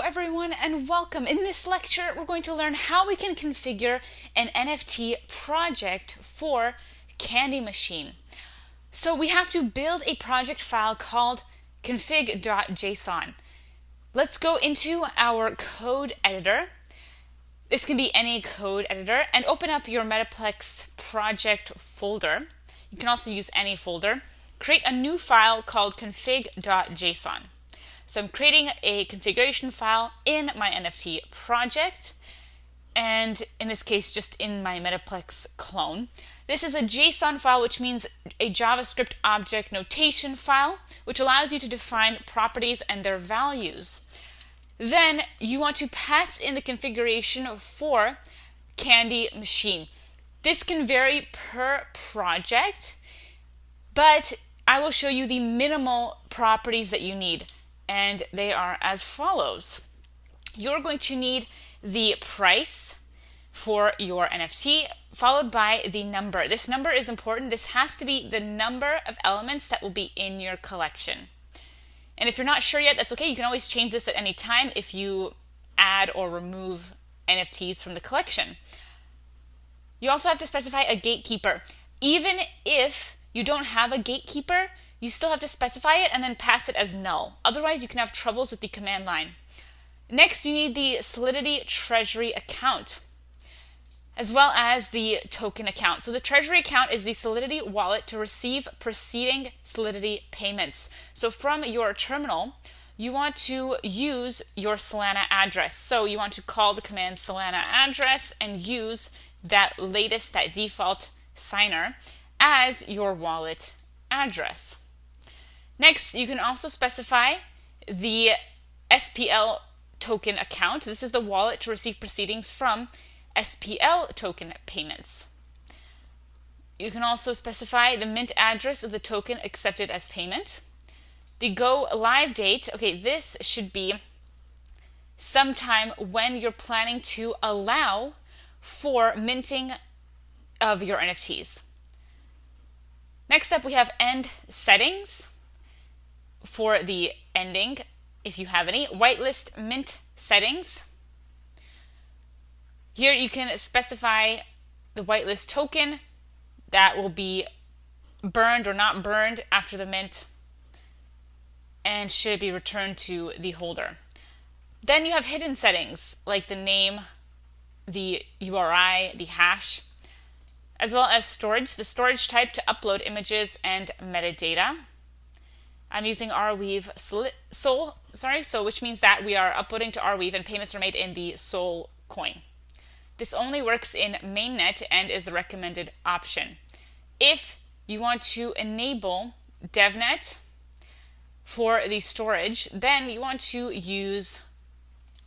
everyone and welcome. In this lecture, we're going to learn how we can configure an NFT project for Candy Machine. So we have to build a project file called config.json. Let's go into our code editor. This can be any code editor, and open up your Metaplex project folder. You can also use any folder. Create a new file called config.json. So I'm creating a configuration file in my NFT project, and in this case, just in my Metaplex clone. This is a JSON file, which means a JavaScript object notation file, which allows you to define properties and their values. Then you want to pass in the configuration for Candy Machine. This can vary per project, but I will show you the minimal properties that you need, and they are as follows. You're going to need the price for your NFT, followed by the number. This number is important. This has to be the number of elements that will be in your collection. And if you're not sure yet, that's okay. You can always change this at any time if you add or remove NFTs from the collection. You also have to specify a gatekeeper. Even if you don't have a gatekeeper, you still have to specify it and then pass it as null. Otherwise, you can have troubles with the command line. Next, you need the Solidity Treasury account, as well as the token account. So the Treasury account is the Solidity wallet to receive preceding Solidity payments. So from your terminal, you want to use your Solana address. So you want to call the command Solana address and use that default signer as your wallet address. Next, you can also specify the SPL token account. This is the wallet to receive proceedings from SPL token payments. You can also specify the mint address of the token accepted as payment. The go live date, okay, this should be sometime when you're planning to allow for minting of your NFTs. Next up, we have end settings for the ending, if you have any. Whitelist mint settings. Here you can specify the whitelist token that will be burned or not burned after the mint and should be returned to the holder. Then you have hidden settings like the name, the URI, the hash, as well as storage, the storage type to upload images and metadata. I'm using Arweave Sol, which means that we are uploading to Arweave and payments are made in the Sol coin. This only works in mainnet and is the recommended option. If you want to enable DevNet for the storage, then you want to use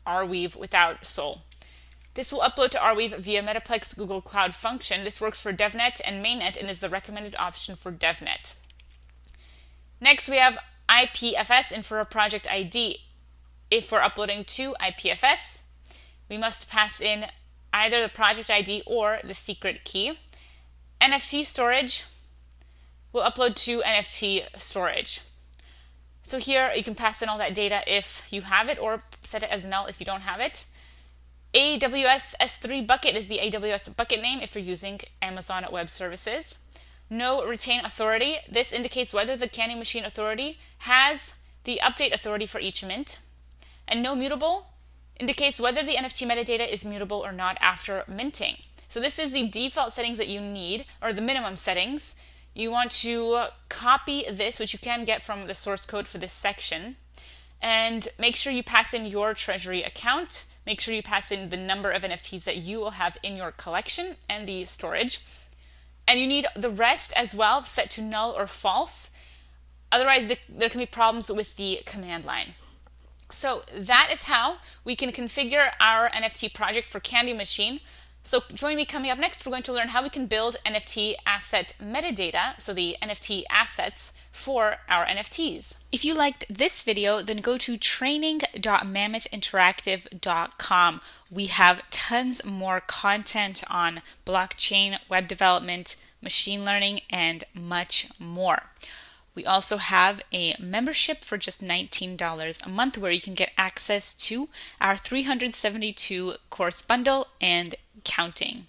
Arweave without Sol. This will upload to Arweave via Metaplex Google Cloud Function. This works for DevNet and mainnet and is the recommended option for DevNet. Next, we have IPFS and for a project ID. If we're uploading to IPFS, we must pass in either the project ID or the secret key. NFT storage will upload to NFT storage. So here you can pass in all that data if you have it or set it as null if you don't have it. AWS S3 bucket is the AWS bucket name if you're using Amazon Web Services. No retain authority. This indicates whether the Candy Machine authority has the update authority for each mint. And no mutable indicates whether the NFT metadata is mutable or not after minting. So this is the default settings that you need, or the minimum settings. You want to copy this, which you can get from the source code for this section, and make sure you pass in your treasury account. Make sure you pass in the number of NFTs that you will have in your collection and the storage. And you need the rest as well set to null or false. Otherwise, there can be problems with the command line. So that is how we can configure our NFT project for Candy Machine. So join me coming up next. We're going to learn how we can build NFT asset metadata, so the NFT assets for our NFTs. If you liked this video, then go to training.mammoethinteractive.com. We have tons more content on blockchain, web development, machine learning, and much more. We also have a membership for just $19 a month where you can get access to our 372 course bundle and counting.